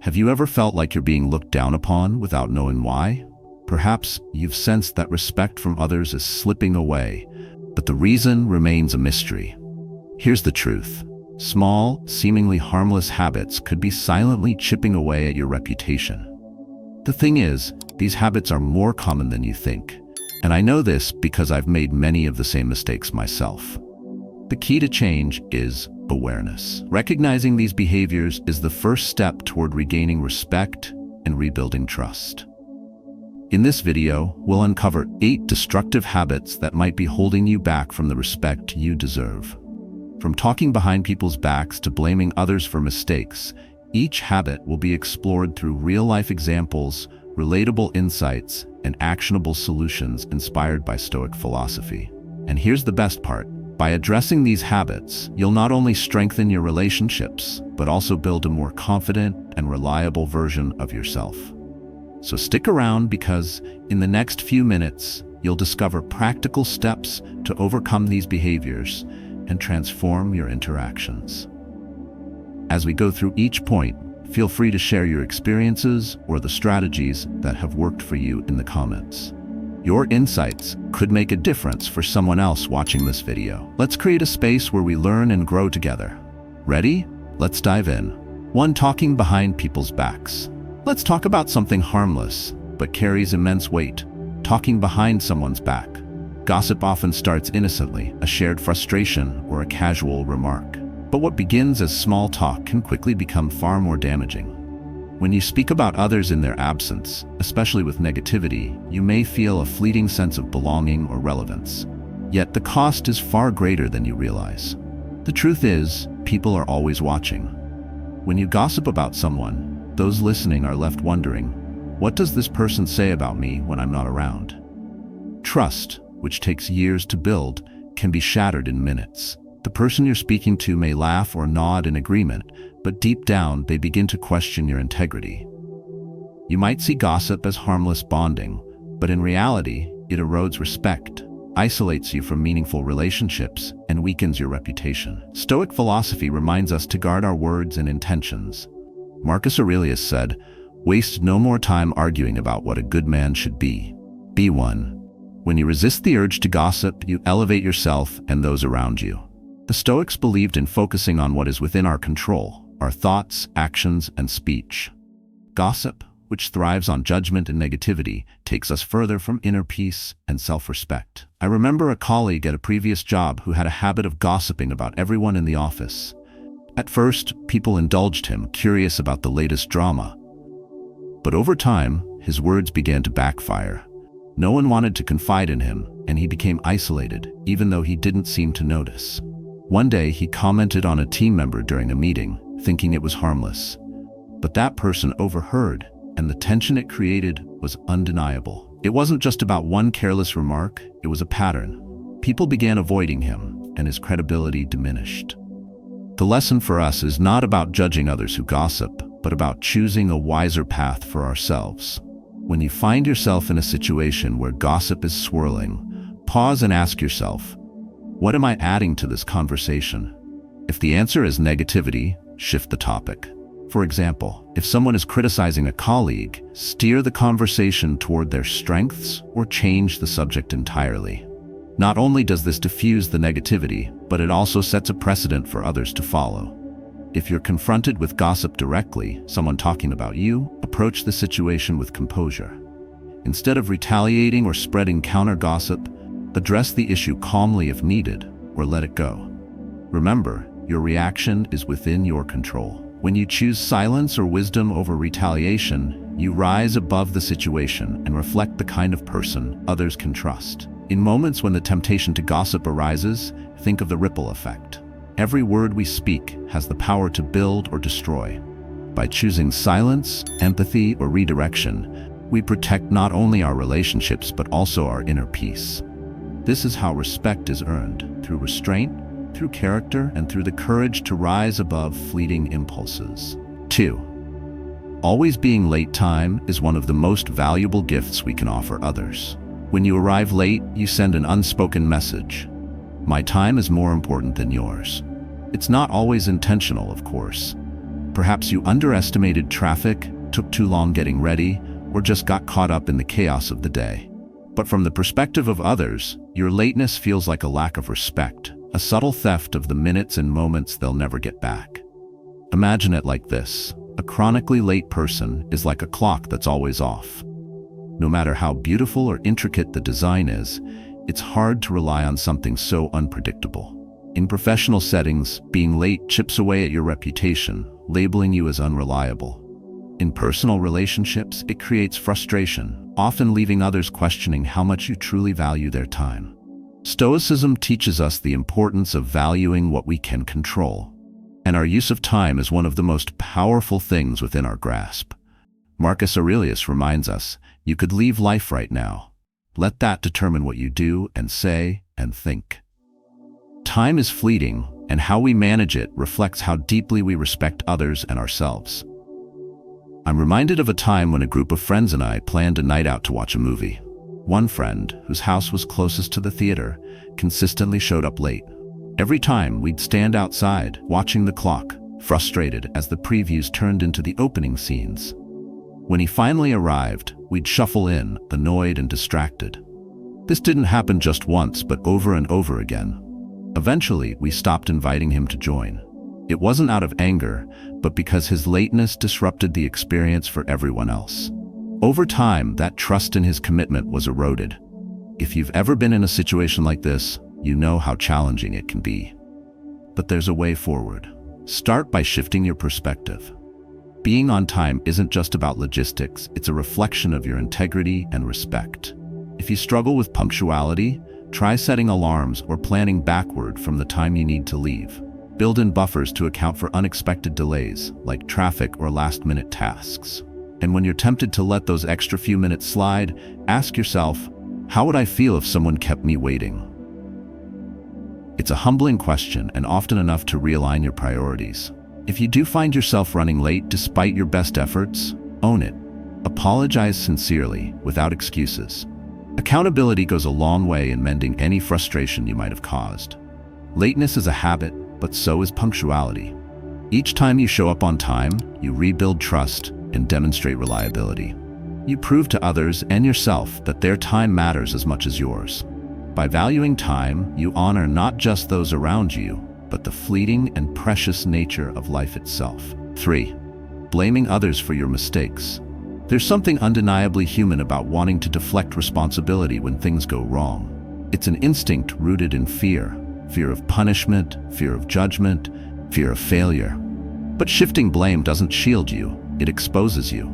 Have you ever felt like you're being looked down upon without knowing why? Perhaps you've sensed that respect from others is slipping away, but the reason remains a mystery. Here's the truth. Small, seemingly harmless habits could be silently chipping away at your reputation. The thing is, these habits are more common than you think. And I know this because I've made many of the same mistakes myself. The key to change is awareness. Recognizing these behaviors is the first step toward regaining respect and rebuilding trust. In this video, we'll uncover 8 destructive habits that might be holding you back from the respect you deserve. From talking behind people's backs to blaming others for mistakes, each habit will be explored through real-life examples, relatable insights, and actionable solutions inspired by Stoic philosophy. And here's the best part. By addressing these habits, you'll not only strengthen your relationships, but also build a more confident and reliable version of yourself. So stick around because in the next few minutes, you'll discover practical steps to overcome these behaviors and transform your interactions. As we go through each point, feel free to share your experiences or the strategies that have worked for you in the comments. Your insights could make a difference for someone else watching this video. Let's create a space where we learn and grow together. Ready? Let's dive in. 1. Talking behind people's backs. Let's talk about something harmless, but carries immense weight. Talking behind someone's back. Gossip often starts innocently, a shared frustration or a casual remark. But what begins as small talk can quickly become far more damaging. When you speak about others in their absence, especially with negativity, you may feel a fleeting sense of belonging or relevance. Yet the cost is far greater than you realize. The truth is, people are always watching. When you gossip about someone, those listening are left wondering, what does this person say about me when I'm not around? Trust, which takes years to build, can be shattered in minutes. The person you're speaking to may laugh or nod in agreement, but deep down they begin to question your integrity. You might see gossip as harmless bonding, but in reality, it erodes respect, isolates you from meaningful relationships, and weakens your reputation. Stoic philosophy reminds us to guard our words and intentions. Marcus Aurelius said, "Waste no more time arguing about what a good man should be. Be one." When you resist the urge to gossip, you elevate yourself and those around you. The Stoics believed in focusing on what is within our control, our thoughts, actions, and speech. Gossip, which thrives on judgment and negativity, takes us further from inner peace and self-respect. I remember a colleague at a previous job who had a habit of gossiping about everyone in the office. At first, people indulged him, curious about the latest drama. But over time, his words began to backfire. No one wanted to confide in him, and he became isolated, even though he didn't seem to notice. One day, he commented on a team member during a meeting, thinking it was harmless. But that person overheard, and the tension it created was undeniable. It wasn't just about one careless remark, it was a pattern. People began avoiding him, and his credibility diminished. The lesson for us is not about judging others who gossip, but about choosing a wiser path for ourselves. When you find yourself in a situation where gossip is swirling, pause and ask yourself, what am I adding to this conversation? If the answer is negativity, shift the topic. For example, if someone is criticizing a colleague, steer the conversation toward their strengths or change the subject entirely. Not only does this diffuse the negativity, but it also sets a precedent for others to follow. If you're confronted with gossip directly, someone talking about you, approach the situation with composure. Instead of retaliating or spreading counter-gossip, address the issue calmly if needed, or let it go. Remember, your reaction is within your control. When you choose silence or wisdom over retaliation, you rise above the situation and reflect the kind of person others can trust. In moments when the temptation to gossip arises, think of the ripple effect. Every word we speak has the power to build or destroy. By choosing silence, empathy, or redirection, we protect not only our relationships but also our inner peace. This is how respect is earned, through restraint, through character, and through the courage to rise above fleeting impulses. 2. Always being late. Time is one of the most valuable gifts we can offer others. When you arrive late, you send an unspoken message. My time is more important than yours. It's not always intentional, of course, Perhaps you underestimated traffic, took too long getting ready, or just got caught up in the chaos of the day. But from the perspective of others, your lateness feels like a lack of respect, a subtle theft of the minutes and moments they'll never get back. Imagine it like this. A chronically late person is like a clock that's always off. No matter how beautiful or intricate the design is, it's hard to rely on something so unpredictable. In professional settings, being late chips away at your reputation, labeling you as unreliable. In personal relationships, it creates frustration, often leaving others questioning how much you truly value their time. Stoicism teaches us the importance of valuing what we can control, and our use of time is one of the most powerful things within our grasp. Marcus Aurelius reminds us, you could leave life right now. Let that determine what you do and say and think. Time is fleeting, and how we manage it reflects how deeply we respect others and ourselves. I'm reminded of a time when a group of friends and I planned a night out to watch a movie. One friend, whose house was closest to the theater, consistently showed up late. Every time we'd stand outside, watching the clock, frustrated as the previews turned into the opening scenes. When he finally arrived, we'd shuffle in, annoyed and distracted. This didn't happen just once, but over and over again. Eventually, we stopped inviting him to join. It wasn't out of anger, but because his lateness disrupted the experience for everyone else. Over time, that trust in his commitment was eroded. If you've ever been in a situation like this, you know how challenging it can be. But there's a way forward. Start by shifting your perspective. Being on time isn't just about logistics, it's a reflection of your integrity and respect. If you struggle with punctuality, try setting alarms or planning backward from the time you need to leave. Build in buffers to account for unexpected delays, like traffic or last-minute tasks. And when you're tempted to let those extra few minutes slide, ask yourself, how would I feel if someone kept me waiting? It's a humbling question and often enough to realign your priorities. If you do find yourself running late despite your best efforts, own it. Apologize sincerely, without excuses. Accountability goes a long way in mending any frustration you might have caused. Lateness is a habit, but so is punctuality. Each time you show up on time, you rebuild trust and demonstrate reliability. You prove to others and yourself that their time matters as much as yours. By valuing time, you honor not just those around you, but the fleeting and precious nature of life itself. 3. Blaming others for your mistakes. There's something undeniably human about wanting to deflect responsibility when things go wrong. It's an instinct rooted in fear. Fear of punishment, fear of judgment, fear of failure. But shifting blame doesn't shield you, it exposes you.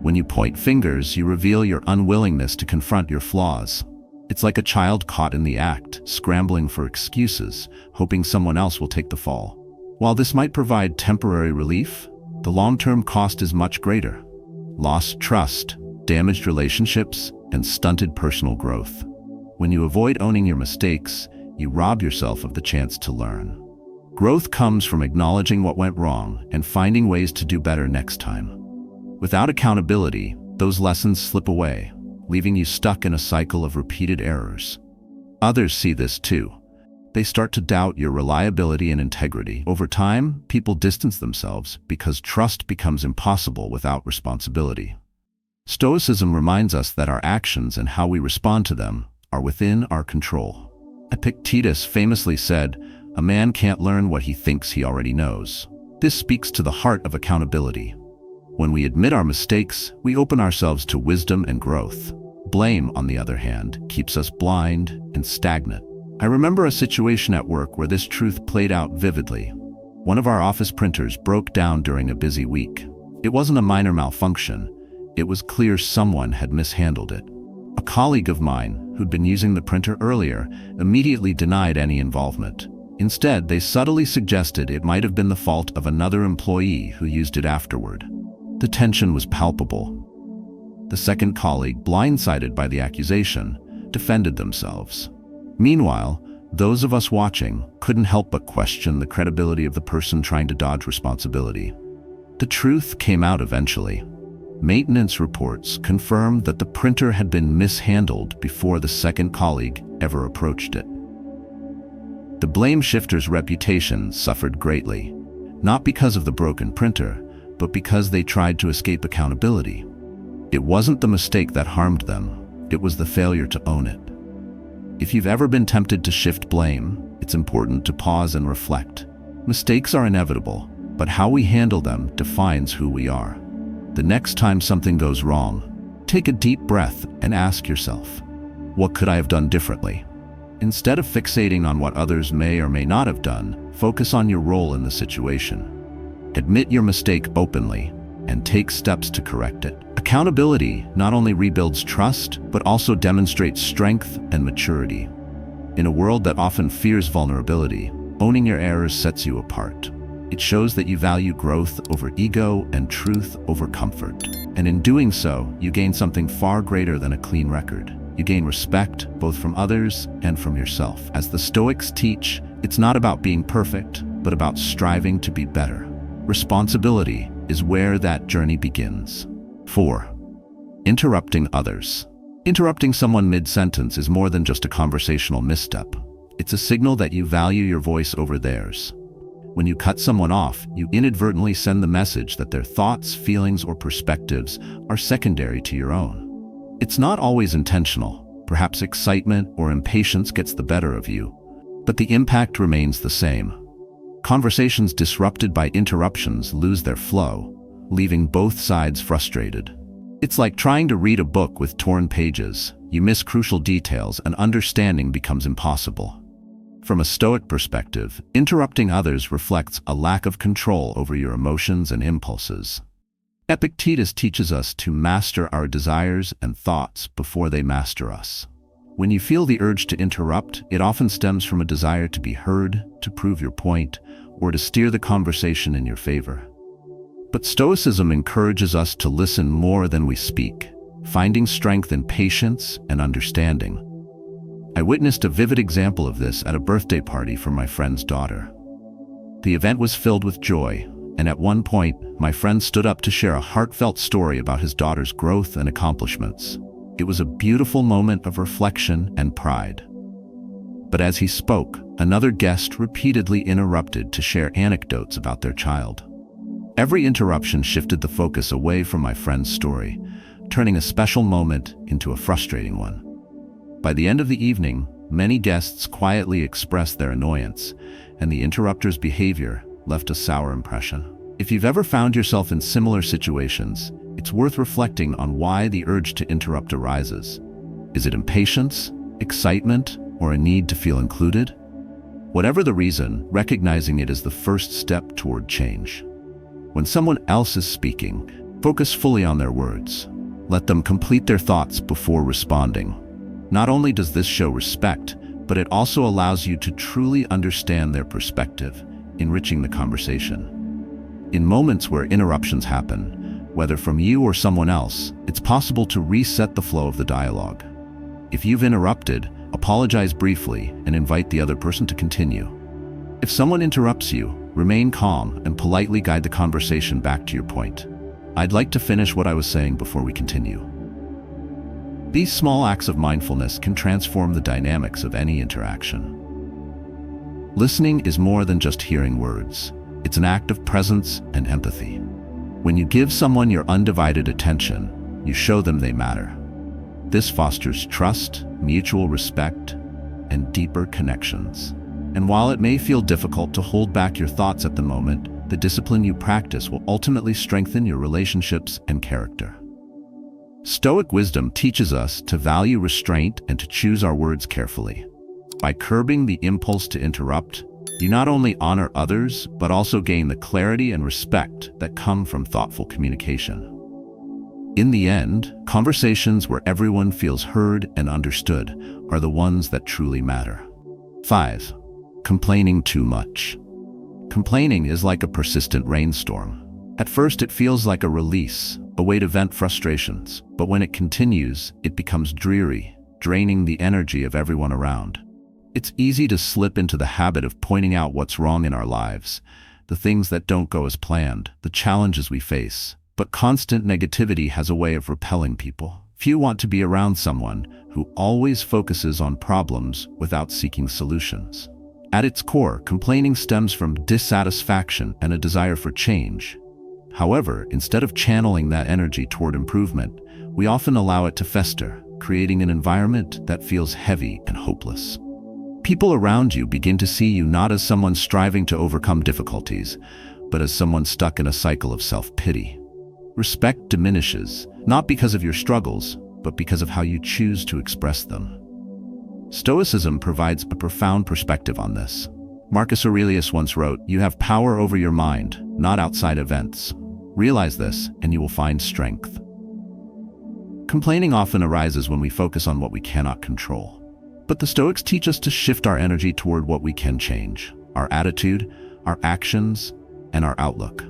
When you point fingers, you reveal your unwillingness to confront your flaws. It's like a child caught in the act, scrambling for excuses, hoping someone else will take the fall. While this might provide temporary relief, the long-term cost is much greater. Lost trust, damaged relationships, and stunted personal growth. When you avoid owning your mistakes, you rob yourself of the chance to learn. Growth comes from acknowledging what went wrong and finding ways to do better next time. Without accountability, those lessons slip away, leaving you stuck in a cycle of repeated errors. Others see this too. They start to doubt your reliability and integrity. Over time, people distance themselves because trust becomes impossible without responsibility. Stoicism reminds us that our actions and how we respond to them are within our control. Epictetus famously said, "A man can't learn what he thinks he already knows." This speaks to the heart of accountability. When we admit our mistakes, we open ourselves to wisdom and growth. Blame, on the other hand, keeps us blind and stagnant. I remember a situation at work where this truth played out vividly. One of our office printers broke down during a busy week. It wasn't a minor malfunction. It was clear someone had mishandled it. A colleague of mine, who'd been using the printer earlier, immediately denied any involvement. Instead, they subtly suggested it might have been the fault of another employee who used it afterward. The tension was palpable. The second colleague, blindsided by the accusation, defended themselves. Meanwhile, those of us watching couldn't help but question the credibility of the person trying to dodge responsibility. The truth came out eventually. Maintenance reports confirmed that the printer had been mishandled before the second colleague ever approached it. The blame shifter's reputation suffered greatly. not because of the broken printer, but because they tried to escape accountability. It wasn't the mistake that harmed them, it was the failure to own it. If you've ever been tempted to shift blame, it's important to pause and reflect. Mistakes are inevitable, but how we handle them defines who we are. The next time something goes wrong, take a deep breath and ask yourself, what could I have done differently? Instead of fixating on what others may or may not have done, focus on your role in the situation. Admit your mistake openly and take steps to correct it. Accountability not only rebuilds trust, but also demonstrates strength and maturity. In a world that often fears vulnerability, owning your errors sets you apart. It shows that you value growth over ego and truth over comfort. And in doing so, you gain something far greater than a clean record. You gain respect, both from others and from yourself. As the Stoics teach, it's not about being perfect, but about striving to be better. Responsibility is where that journey begins. 4. Interrupting others. Interrupting someone mid-sentence is more than just a conversational misstep. It's a signal that you value your voice over theirs. When you cut someone off, you inadvertently send the message that their thoughts, feelings, or perspectives are secondary to your own. It's not always intentional. Perhaps excitement or impatience gets the better of you, but the impact remains the same. Conversations disrupted by interruptions lose their flow, leaving both sides frustrated. It's like trying to read a book with torn pages. You miss crucial details and understanding becomes impossible. From a Stoic perspective, interrupting others reflects a lack of control over your emotions and impulses. Epictetus teaches us to master our desires and thoughts before they master us. When you feel the urge to interrupt, it often stems from a desire to be heard, to prove your point, or to steer the conversation in your favor. But Stoicism encourages us to listen more than we speak, finding strength in patience and understanding. I witnessed a vivid example of this at a birthday party for my friend's daughter. The event was filled with joy, and at one point, my friend stood up to share a heartfelt story about his daughter's growth and accomplishments. It was a beautiful moment of reflection and pride. But as he spoke, another guest repeatedly interrupted to share anecdotes about their child. Every interruption shifted the focus away from my friend's story, turning a special moment into a frustrating one. By the end of the evening, many guests quietly expressed their annoyance, and the interrupter's behavior left a sour impression. If you've ever found yourself in similar situations, it's worth reflecting on why the urge to interrupt arises. Is it impatience, excitement, or a need to feel included? Whatever the reason, recognizing it is the first step toward change. When someone else is speaking, focus fully on their words. Let them complete their thoughts before responding. Not only does this show respect, but it also allows you to truly understand their perspective, enriching the conversation. In moments where interruptions happen, whether from you or someone else, it's possible to reset the flow of the dialogue. If you've interrupted, apologize briefly and invite the other person to continue. If someone interrupts you, remain calm and politely guide the conversation back to your point. I'd like to finish what I was saying before we continue. These small acts of mindfulness can transform the dynamics of any interaction. Listening is more than just hearing words. It's an act of presence and empathy. When you give someone your undivided attention, you show them they matter. This fosters trust, mutual respect, and deeper connections. And while it may feel difficult to hold back your thoughts at the moment, the discipline you practice will ultimately strengthen your relationships and character. Stoic wisdom teaches us to value restraint and to choose our words carefully. By curbing the impulse to interrupt, you not only honor others, but also gain the clarity and respect that come from thoughtful communication. In the end, conversations where everyone feels heard and understood are the ones that truly matter. 5. Complaining too much. Complaining is like a persistent rainstorm. At first, it feels like a release, a way to vent frustrations, but when it continues, it becomes dreary, draining the energy of everyone around. It's easy to slip into the habit of pointing out what's wrong in our lives, the things that don't go as planned, the challenges we face. But constant negativity has a way of repelling people. Few want to be around someone who always focuses on problems without seeking solutions. At its core, complaining stems from dissatisfaction and a desire for change. However, instead of channeling that energy toward improvement, we often allow it to fester, creating an environment that feels heavy and hopeless. People around you begin to see you not as someone striving to overcome difficulties, but as someone stuck in a cycle of self-pity. Respect diminishes, not because of your struggles, but because of how you choose to express them. Stoicism provides a profound perspective on this. Marcus Aurelius once wrote, "You have power over your mind, not outside events. Realize this, and you will find strength." Complaining often arises when we focus on what we cannot control. But the Stoics teach us to shift our energy toward what we can change: our attitude, our actions, and our outlook.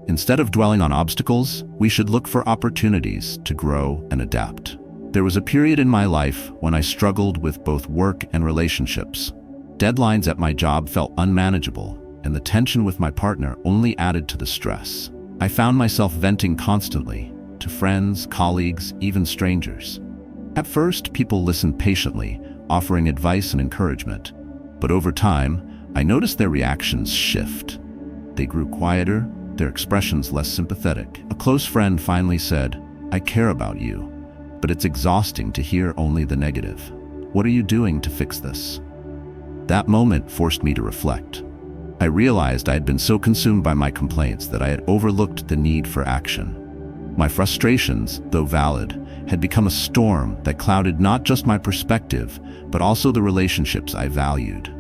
Instead of dwelling on obstacles, we should look for opportunities to grow and adapt. There was a period in my life when I struggled with both work and relationships. Deadlines at my job felt unmanageable, and the tension with my partner only added to the stress. I found myself venting constantly, to friends, colleagues, even strangers. At first, people listened patiently, offering advice and encouragement. But over time, I noticed their reactions shift. They grew quieter, their expressions less sympathetic. A close friend finally said, "I care about you, but it's exhausting to hear only the negative. What are you doing to fix this?" That moment forced me to reflect. I realized I had been so consumed by my complaints that I had overlooked the need for action. My frustrations, though valid, had become a storm that clouded not just my perspective, but also the relationships I valued.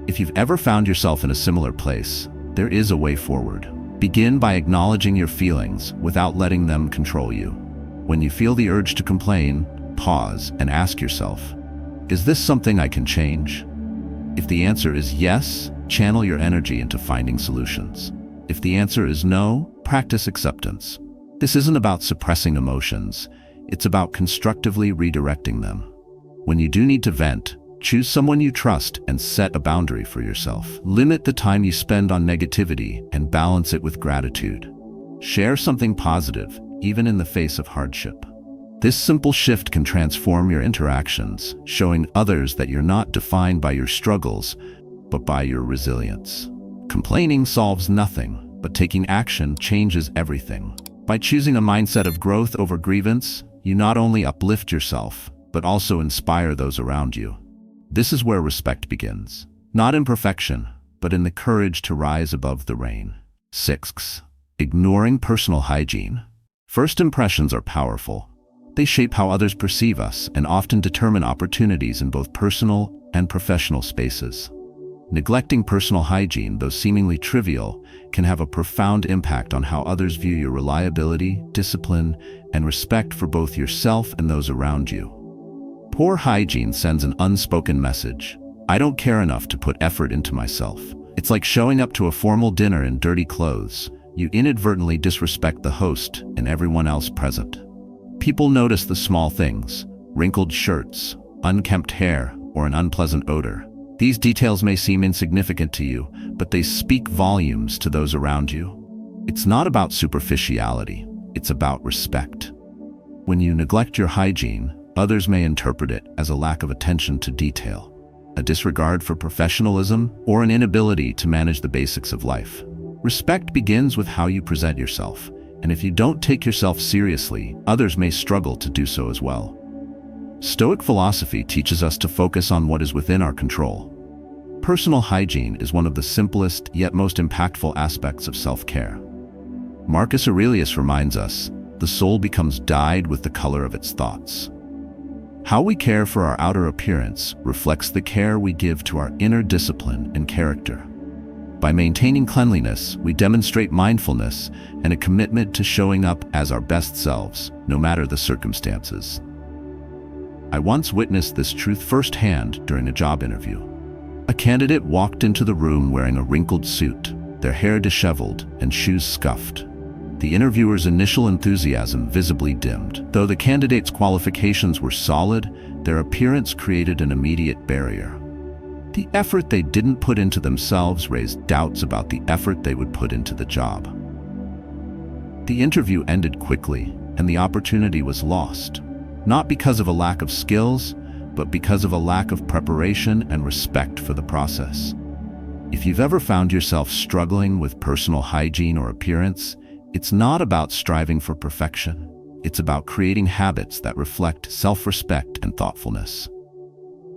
If you've ever found yourself in a similar place, there is a way forward. Begin by acknowledging your feelings without letting them control you. When you feel the urge to complain, pause and ask yourself, is this something I can change? If the answer is yes, channel your energy into finding solutions. If the answer is no, practice acceptance. This isn't about suppressing emotions, it's about constructively redirecting them. When you do need to vent, choose someone you trust and set a boundary for yourself. Limit the time you spend on negativity and balance it with gratitude. Share something positive, even in the face of hardship. This simple shift can transform your interactions, showing others that you're not defined by your struggles, but by your resilience. Complaining solves nothing, but taking action changes everything. By choosing a mindset of growth over grievance, you not only uplift yourself, but also inspire those around you. This is where respect begins. Not in perfection, but in the courage to rise above the rain. 6. Ignoring personal hygiene. First impressions are powerful. They shape how others perceive us and often determine opportunities in both personal and professional spaces. Neglecting personal hygiene, though seemingly trivial, can have a profound impact on how others view your reliability, discipline, and respect for both yourself and those around you. Poor hygiene sends an unspoken message. I don't care enough to put effort into myself. It's like showing up to a formal dinner in dirty clothes. You inadvertently disrespect the host and everyone else present. People notice the small things: wrinkled shirts, unkempt hair, or an unpleasant odor. These details may seem insignificant to you, but they speak volumes to those around you. It's not about superficiality, it's about respect. When you neglect your hygiene, others may interpret it as a lack of attention to detail, a disregard for professionalism, or an inability to manage the basics of life. Respect begins with how you present yourself, and if you don't take yourself seriously, others may struggle to do so as well. Stoic philosophy teaches us to focus on what is within our control. Personal hygiene is one of the simplest yet most impactful aspects of self-care. Marcus Aurelius reminds us, the soul becomes dyed with the color of its thoughts. How we care for our outer appearance reflects the care we give to our inner discipline and character. By maintaining cleanliness, we demonstrate mindfulness and a commitment to showing up as our best selves, no matter the circumstances. I once witnessed this truth firsthand during a job interview. A candidate walked into the room wearing a wrinkled suit, their hair disheveled and shoes scuffed. The interviewer's initial enthusiasm visibly dimmed. Though the candidate's qualifications were solid, their appearance created an immediate barrier. The effort they didn't put into themselves raised doubts about the effort they would put into the job. The interview ended quickly, and the opportunity was lost. Not because of a lack of skills, but because of a lack of preparation and respect for the process. If you've ever found yourself struggling with personal hygiene or appearance, it's not about striving for perfection. It's about creating habits that reflect self-respect and thoughtfulness.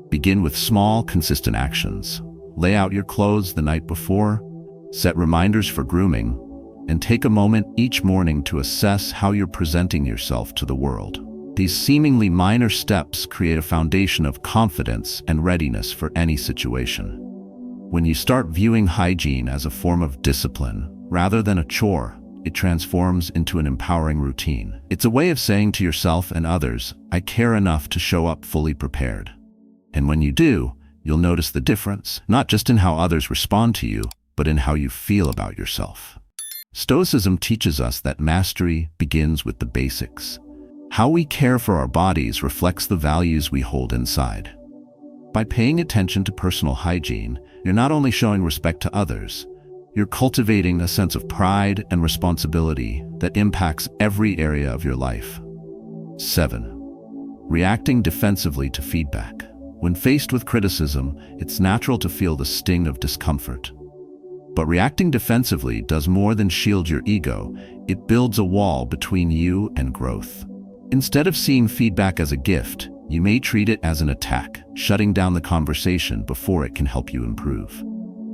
Begin with small, consistent actions. Lay out your clothes the night before, set reminders for grooming, and take a moment each morning to assess how you're presenting yourself to the world. These seemingly minor steps create a foundation of confidence and readiness for any situation. When you start viewing hygiene as a form of discipline rather than a chore, it transforms into an empowering routine. It's a way of saying to yourself and others, I care enough to show up fully prepared. And when you do, you'll notice the difference, not just in how others respond to you, but in how you feel about yourself. Stoicism teaches us that mastery begins with the basics. How we care for our bodies reflects the values we hold inside. By paying attention to personal hygiene, you're not only showing respect to others, you're cultivating a sense of pride and responsibility that impacts every area of your life. 7. Reacting defensively to feedback. When faced with criticism, it's natural to feel the sting of discomfort. But reacting defensively does more than shield your ego, it builds a wall between you and growth. Instead of seeing feedback as a gift, you may treat it as an attack, shutting down the conversation before it can help you improve.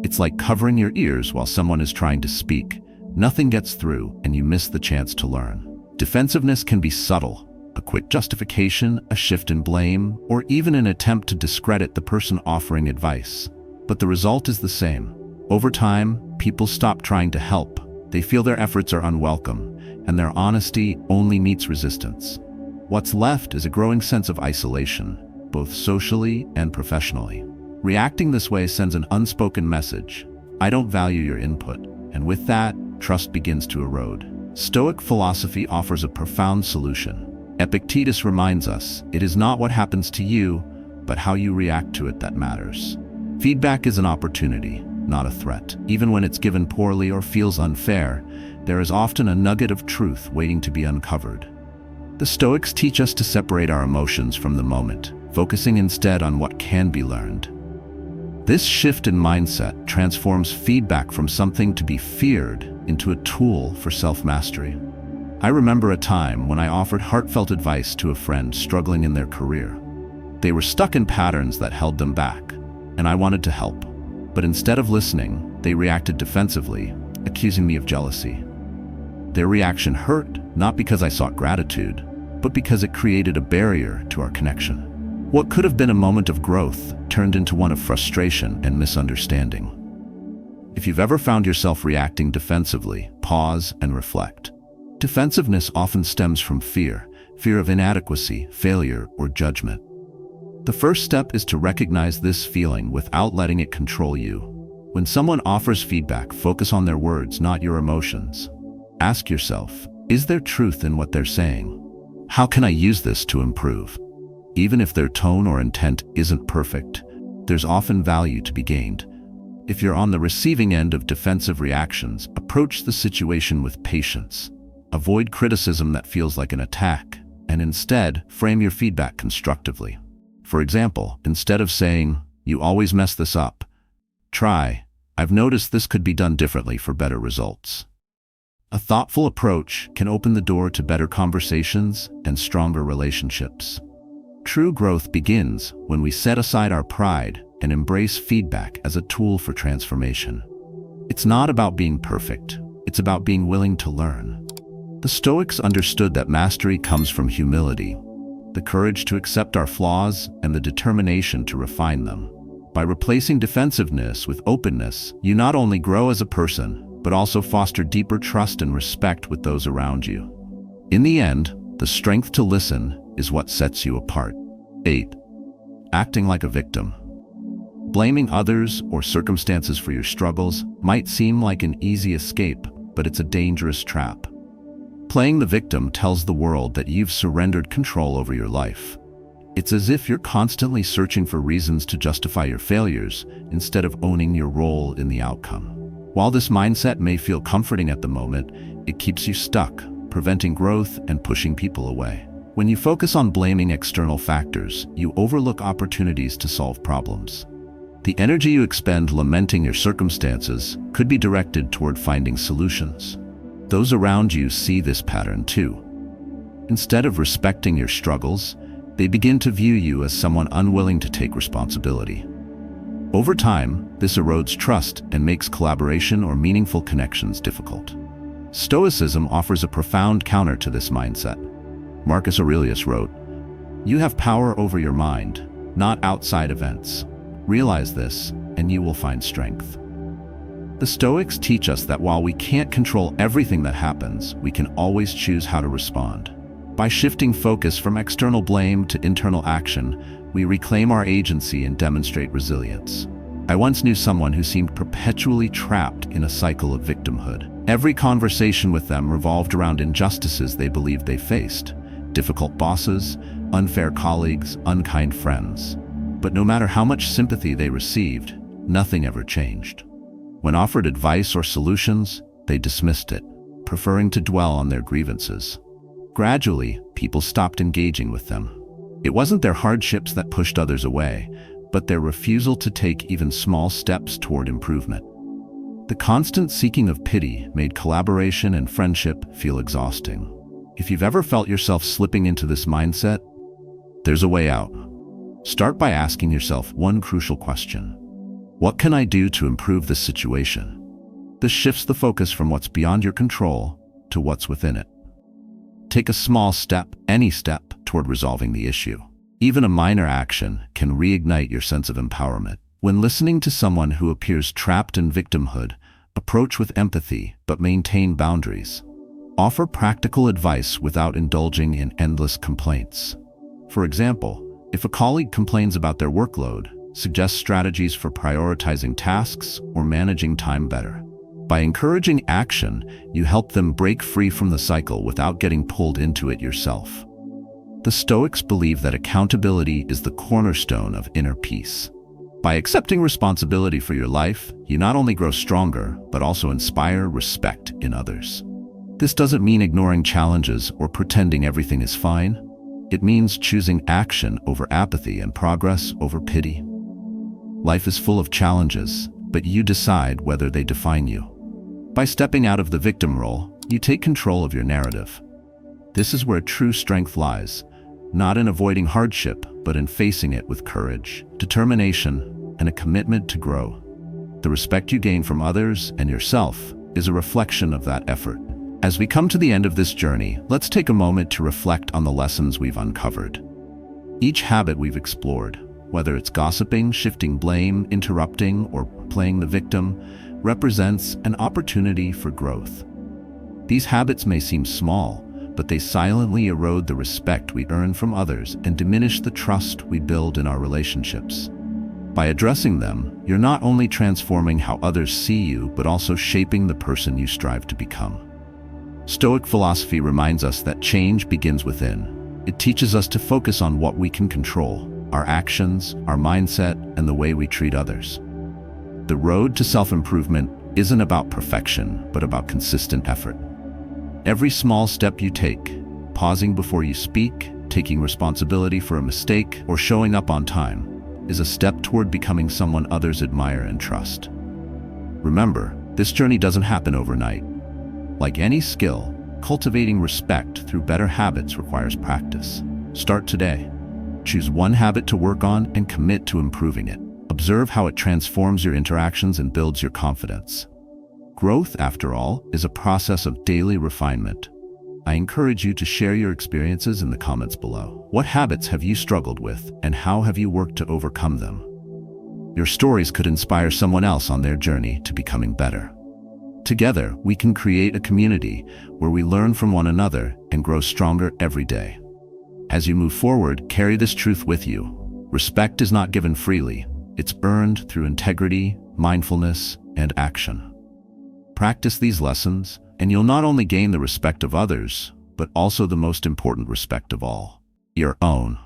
It's like covering your ears while someone is trying to speak. Nothing gets through, and you miss the chance to learn. Defensiveness can be subtle. A quick justification, a shift in blame, or even an attempt to discredit the person offering advice. But the result is the same. Over time, people stop trying to help. They feel their efforts are unwelcome, and their honesty only meets resistance. What's left is a growing sense of isolation, both socially and professionally. Reacting this way sends an unspoken message. I don't value your input, and with that, trust begins to erode. Stoic philosophy offers a profound solution. Epictetus reminds us, it is not what happens to you, but how you react to it that matters. Feedback is an opportunity, not a threat. Even when it's given poorly or feels unfair, there is often a nugget of truth waiting to be uncovered. The Stoics teach us to separate our emotions from the moment, focusing instead on what can be learned. This shift in mindset transforms feedback from something to be feared into a tool for self-mastery. I remember a time when I offered heartfelt advice to a friend struggling in their career. They were stuck in patterns that held them back, and I wanted to help. But instead of listening, they reacted defensively, accusing me of jealousy. Their reaction hurt, not because I sought gratitude, but because it created a barrier to our connection. What could have been a moment of growth turned into one of frustration and misunderstanding. If you've ever found yourself reacting defensively, pause and reflect. Defensiveness often stems from fear of inadequacy, failure, or judgment. The first step is to recognize this feeling without letting it control you. When someone offers feedback, focus on their words, not your emotions. Ask yourself, is there truth in what they're saying? How can I use this to improve? Even if their tone or intent isn't perfect, there's often value to be gained. If you're on the receiving end of defensive reactions, approach the situation with patience. Avoid criticism that feels like an attack, and instead, frame your feedback constructively. For example, instead of saying, "You always mess this up," try, "I've noticed this could be done differently for better results." A thoughtful approach can open the door to better conversations and stronger relationships. True growth begins when we set aside our pride and embrace feedback as a tool for transformation. It's not about being perfect, it's about being willing to learn. The Stoics understood that mastery comes from humility, the courage to accept our flaws and the determination to refine them. By replacing defensiveness with openness, you not only grow as a person, but also foster deeper trust and respect with those around you. In the end, the strength to listen is what sets you apart. 8. Acting like a victim. Blaming others or circumstances for your struggles might seem like an easy escape, but it's a dangerous trap. Playing the victim tells the world that you've surrendered control over your life. It's as if you're constantly searching for reasons to justify your failures instead of owning your role in the outcome. While this mindset may feel comforting at the moment, it keeps you stuck, preventing growth and pushing people away. When you focus on blaming external factors, you overlook opportunities to solve problems. The energy you expend lamenting your circumstances could be directed toward finding solutions. Those around you see this pattern too. Instead of respecting your struggles, they begin to view you as someone unwilling to take responsibility. Over time, this erodes trust and makes collaboration or meaningful connections difficult. Stoicism offers a profound counter to this mindset. Marcus Aurelius wrote, "You have power over your mind, not outside events. Realize this, and you will find strength." The Stoics teach us that while we can't control everything that happens, we can always choose how to respond. By shifting focus from external blame to internal action, we reclaim our agency and demonstrate resilience. I once knew someone who seemed perpetually trapped in a cycle of victimhood. Every conversation with them revolved around injustices they believed they faced: difficult bosses, unfair colleagues, unkind friends. But no matter how much sympathy they received, nothing ever changed. When offered advice or solutions, they dismissed it, preferring to dwell on their grievances. Gradually, people stopped engaging with them. It wasn't their hardships that pushed others away, but their refusal to take even small steps toward improvement. The constant seeking of pity made collaboration and friendship feel exhausting. If you've ever felt yourself slipping into this mindset, there's a way out. Start by asking yourself one crucial question: what can I do to improve this situation? This shifts the focus from what's beyond your control to what's within it. Take a small step, any step, toward resolving the issue. Even a minor action can reignite your sense of empowerment. When listening to someone who appears trapped in victimhood, approach with empathy but maintain boundaries. Offer practical advice without indulging in endless complaints. For example, if a colleague complains about their workload, suggest strategies for prioritizing tasks or managing time better. By encouraging action, you help them break free from the cycle without getting pulled into it yourself. The Stoics believe that accountability is the cornerstone of inner peace. By accepting responsibility for your life, you not only grow stronger, but also inspire respect in others. This doesn't mean ignoring challenges or pretending everything is fine. It means choosing action over apathy and progress over pity. Life is full of challenges, but you decide whether they define you. By stepping out of the victim role, you take control of your narrative. This is where true strength lies, not in avoiding hardship, but in facing it with courage, determination, and a commitment to grow. The respect you gain from others and yourself is a reflection of that effort. As we come to the end of this journey, let's take a moment to reflect on the lessons we've uncovered. Each habit we've explored, whether it's gossiping, shifting blame, interrupting, or playing the victim, represents an opportunity for growth. These habits may seem small, but they silently erode the respect we earn from others and diminish the trust we build in our relationships. By addressing them, you're not only transforming how others see you, but also shaping the person you strive to become. Stoic philosophy reminds us that change begins within. It teaches us to focus on what we can control: our actions, our mindset, and the way we treat others. The road to self-improvement isn't about perfection, but about consistent effort. Every small step you take, pausing before you speak, taking responsibility for a mistake, or showing up on time, is a step toward becoming someone others admire and trust. Remember, this journey doesn't happen overnight. Like any skill, cultivating respect through better habits requires practice. Start today. Choose one habit to work on and commit to improving it. Observe how it transforms your interactions and builds your confidence. Growth, after all, is a process of daily refinement. I encourage you to share your experiences in the comments below. What habits have you struggled with, and how have you worked to overcome them? Your stories could inspire someone else on their journey to becoming better. Together, we can create a community where we learn from one another and grow stronger every day. As you move forward, carry this truth with you. Respect is not given freely. It's earned through integrity, mindfulness, and action. Practice these lessons, and you'll not only gain the respect of others, but also the most important respect of all: your own.